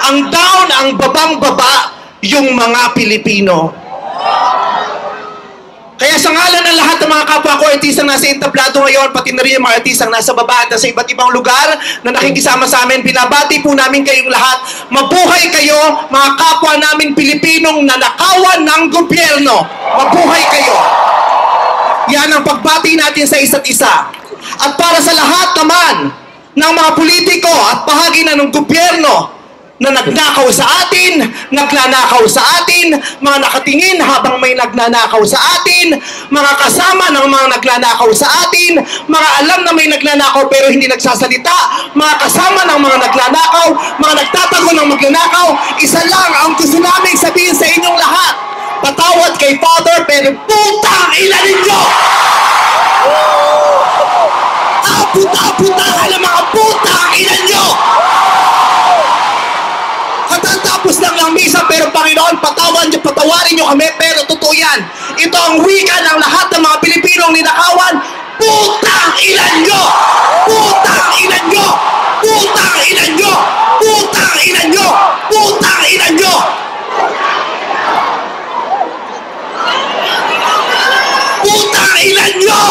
Ang down, ang babang-baba, yung mga Pilipino. Kaya sa ngalan ng lahat ng mga kapwa ko, artisang nasa entablado ngayon, pati na rin yung mga artisang nasa baba at nasa iba't ibang lugar na nakikisama sa amin, binabati po namin kayong lahat. Mabuhay kayo, mga kapwa namin Pilipinong nanakawan ng gobyerno. Mabuhay kayo. Yan ang pagbati natin sa isa't isa. At para sa lahat naman ng mga politiko at bahagi na ng gobyerno na nagnakaw sa atin, nagnanakaw sa atin, mga nakatingin habang may nagnanakaw sa atin, mga kasama ng mga nagnanakaw sa atin, mga alam na may nagnanakaw pero hindi nagsasalita, mga kasama ng mga nagnanakaw, mga nagtatago ng magnanakaw, isa lang ang gusto namin sabihin sa inyong lahat. Patawad kay Father, pero putang ina ninyo! Puta-putahan ang mga putang ina nyo! Katatapos lang ng misa, pero Panginoon, patawarin nyo kami, pero totoo yan. Ito ang wika ng lahat ng mga Pilipinong ninakawan. Putang ina nyo! Putang ina nyo! Putang ina nyo! Putang ina nyo! Putang ina nyo! Putang ina nyo!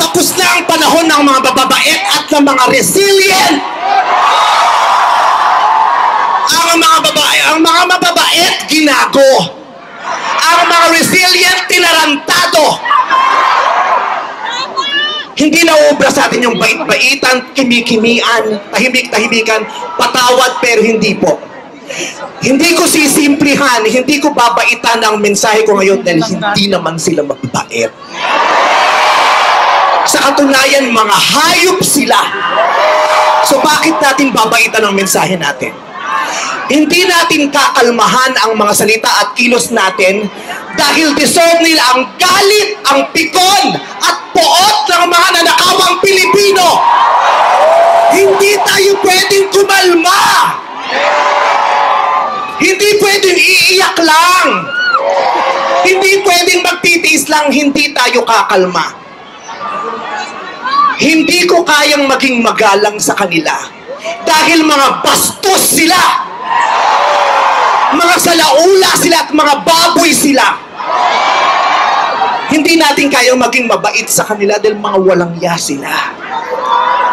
Tapos na ang panahon ng mga bababait at ng mga resilient. Ang mga mababait, ginago. Ang mga resilient, tinarantado. Hindi nauubra sa atin yung bait-baitan, kimi-kimian, tahimik-tahimikan, patawad pero hindi po. Hindi ko sisimplihan, hindi ko babaitan ang mensahe ko ngayon dahil hindi naman sila mababait. Sa katunayan, mga hayop sila. So bakit natin babaitan ang mensahe natin? Hindi natin kakalmahan ang mga salita at kilos natin dahil deserve nila ang galit, ang pikon at poot ng mga nanakawang Pilipino. Hindi tayo pwedeng kumalma. Hindi pwedeng iiyak lang. Hindi pwedeng magtitiis lang, hindi tayo kakalma. Hindi ko kayang maging magalang sa kanila dahil mga bastos sila. Mga salaula sila at mga baboy sila. Hindi natin kayang maging mabait sa kanila dahil mga walang ya sila.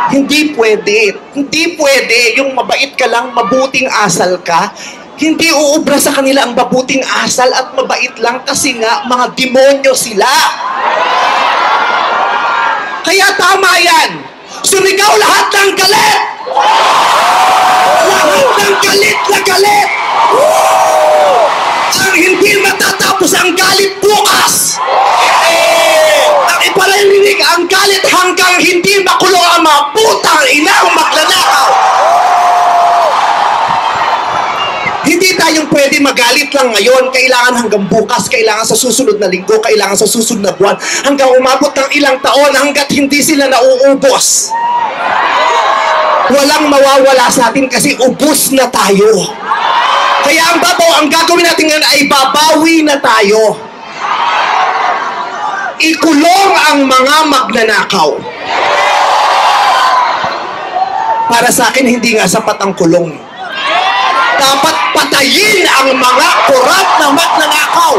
Hindi pwede. Hindi pwede. Yung mabait ka lang, mabuting asal ka, hindi uubra sa kanila ang mabuting asal at mabait lang kasi nga mga demonyo sila. Kaya tama yan. Sumigaw lahat ng galit! Lahat ng galit na galit! Ang hindi matatapos ang galit bukas! Ang ipalalinig ang galit hanggang hindi makulong ang mga putang inang magnanakaw! Hindi tayong pwede magalit lang ngayon. Kailangan hanggang bukas, kailangan sa susunod na linggo, kailangan sa susunod na buwan, hanggang umabot ng ilang taon hanggat hindi sila nauubos. Walang mawawala sa atin kasi ubos na tayo. Kaya ang gagawin natin ngayon ay babawi na tayo. Ikulong ang mga magnanakaw. Para sa akin, hindi nga sapat ang kulong. Dapat patayin ang mga korap na magnanakaw.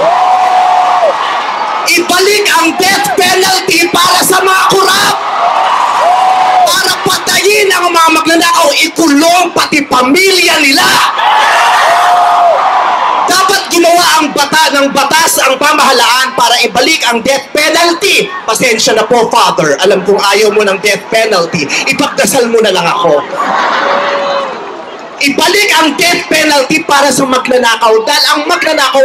Ibalik ang death penalty para sa mga korap. Para patayin ang mga magnanakaw, ikulong pati pamilya nila. Dapat gumawa ng batas ang pamahalaan para ibalik ang death penalty. Pasensya na po, Father. Alam kong ayaw mo ng death penalty. Ipagdasal mo na lang ako. Ibalik ang death penalty para sa magnanakaw dahil ang magnanakaw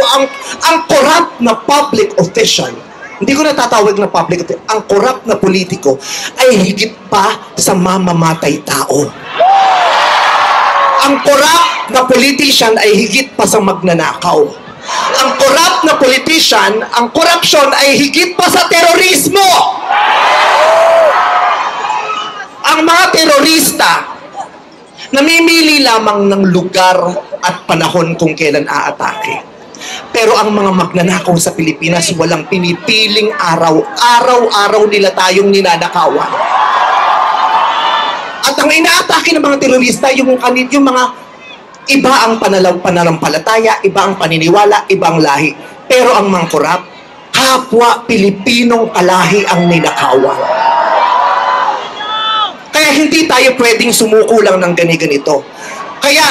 ang corrupt na public official. Hindi ko natatawag na public official. Ang corrupt na politiko ay higit pa sa mamamatay tao. Ang corrupt na politician ay higit pa sa magnanakaw. Ang corrupt na politician, ang corruption ay higit pa sa terorismo. Ang mga terorista namimili lamang ng lugar at panahon kung kailan aatake. Pero ang mga magnanakaw sa Pilipinas, walang pinipiling araw. Araw-araw nila tayong ninanakawan. At ang inaatake ng mga terorista, yung mga iba ang pananampalataya, iba ang paniniwala, iba ang lahi. Pero ang mangkurap, kapwa Pilipinong kalahi ang ninakawan. Kaya hindi tayo pwedeng sumuko lang ng ganito. Kaya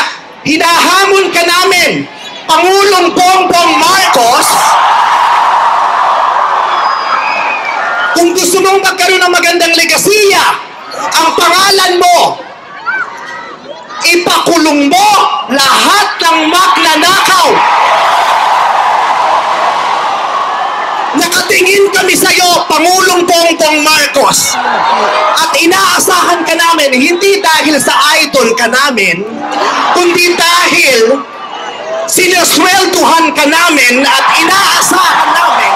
hinahamon ka namin, Pangulong Bongbong Marcos, kung gusto mong magkaroon ng magandang legasiya, ang pangalan mo, ipakulong mo lahat ng magnanakaw. Nakatingin kami sa iyo, Pangulong Bongbong Marcos. At inaasahan ka namin, hindi dahil sa idol ka namin, kundi dahil sinuswelduhan ka namin at inaasahan namin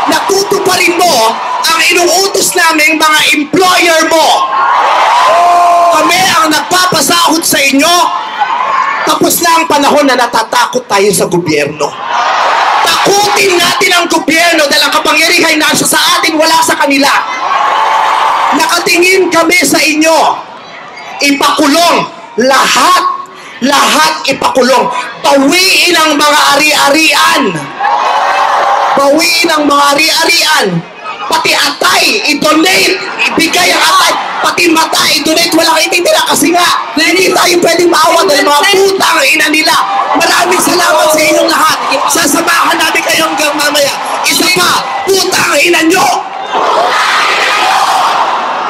na tutuparin mo ang inuutos naming mga employer mo. Kami ang nagpapasahod sa inyo. Tapos na ang panahon na natatakot tayo sa gobyerno. Takutin natin ang gobyerno dahil ang kapangyarihan nasa sa atin, wala sa kanila. Nakatingin kami sa inyo. Ipakulong lahat. Lahat ipakulong. Bawiin ang mga ari-arian. Bawiin ang mga ari-arian. Pati atay, i-donate, ibigay ang atay. Pati mata, i-donate, walang ititira kasi nga, hindi tayo pwedeng maawa dahil mga putang ina nila. Maraming salamat sa inyong lahat. Sasamahan namin kayo hanggang mamaya. Isa pa, putang ina nyo!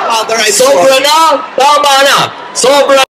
Father, I Sobra na! Tama na! Sobra